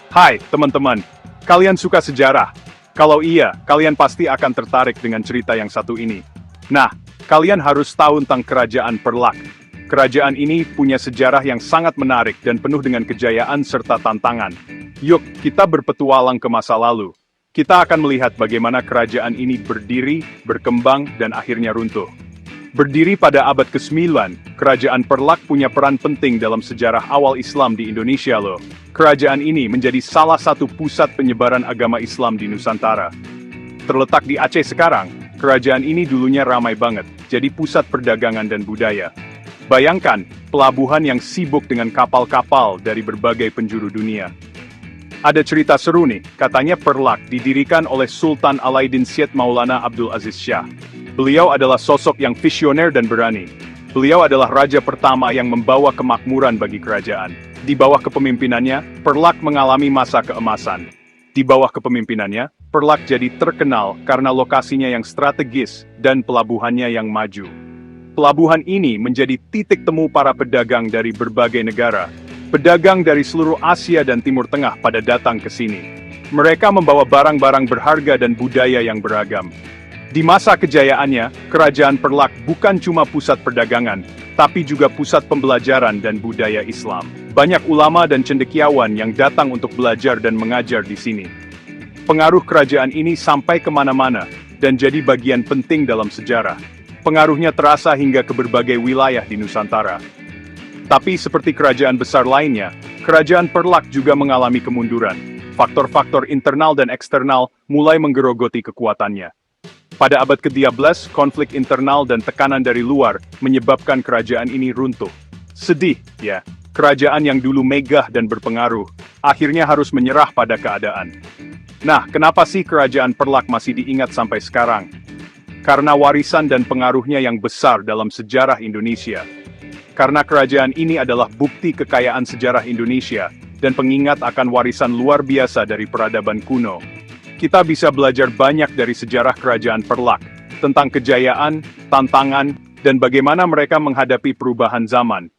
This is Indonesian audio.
Hai, teman-teman. Kalian suka sejarah? Kalau iya, kalian pasti akan tertarik dengan cerita yang satu ini. Nah, kalian harus tahu tentang Kerajaan Perlak. Kerajaan ini punya sejarah yang sangat menarik dan penuh dengan kejayaan serta tantangan. Yuk, kita berpetualang ke masa lalu. Kita akan melihat bagaimana kerajaan ini berdiri, berkembang, dan akhirnya runtuh. Berdiri pada abad ke-9, Kerajaan Perlak punya peran penting dalam sejarah awal Islam di Indonesia loh. Kerajaan ini menjadi salah satu pusat penyebaran agama Islam di Nusantara. Terletak di Aceh sekarang, kerajaan ini dulunya ramai banget, jadi pusat perdagangan dan budaya. Bayangkan, pelabuhan yang sibuk dengan kapal-kapal dari berbagai penjuru dunia. Ada cerita seru nih, katanya Perlak didirikan oleh Sultan Alauddin Syed Maulana Abdul Aziz Shah. Beliau adalah sosok yang visioner dan berani. Beliau adalah raja pertama yang membawa kemakmuran bagi kerajaan. Di bawah kepemimpinannya, Perlak mengalami masa keemasan. Di bawah kepemimpinannya, Perlak jadi terkenal karena lokasinya yang strategis dan pelabuhannya yang maju. Pelabuhan ini menjadi titik temu para pedagang dari berbagai negara. Pedagang dari seluruh Asia dan Timur Tengah pada datang ke sini. Mereka membawa barang-barang berharga dan budaya yang beragam. Di masa kejayaannya, Kerajaan Perlak bukan cuma pusat perdagangan, tapi juga pusat pembelajaran dan budaya Islam. Banyak ulama dan cendekiawan yang datang untuk belajar dan mengajar di sini. Pengaruh kerajaan ini sampai kemana-mana, dan jadi bagian penting dalam sejarah. Pengaruhnya terasa hingga ke berbagai wilayah di Nusantara. Tapi seperti kerajaan besar lainnya, Kerajaan Perlak juga mengalami kemunduran. Faktor-faktor internal dan eksternal mulai menggerogoti kekuatannya. Pada abad ke-13, konflik internal dan tekanan dari luar menyebabkan kerajaan ini runtuh. Sedih, ya. Kerajaan yang dulu megah dan berpengaruh, akhirnya harus menyerah pada keadaan. Nah, kenapa sih Kerajaan Perlak masih diingat sampai sekarang? Karena warisan dan pengaruhnya yang besar dalam sejarah Indonesia. Karena kerajaan ini adalah bukti kekayaan sejarah Indonesia dan pengingat akan warisan luar biasa dari peradaban kuno. Kita bisa belajar banyak dari sejarah Kerajaan Perlak, tentang kejayaan, tantangan, dan bagaimana mereka menghadapi perubahan zaman.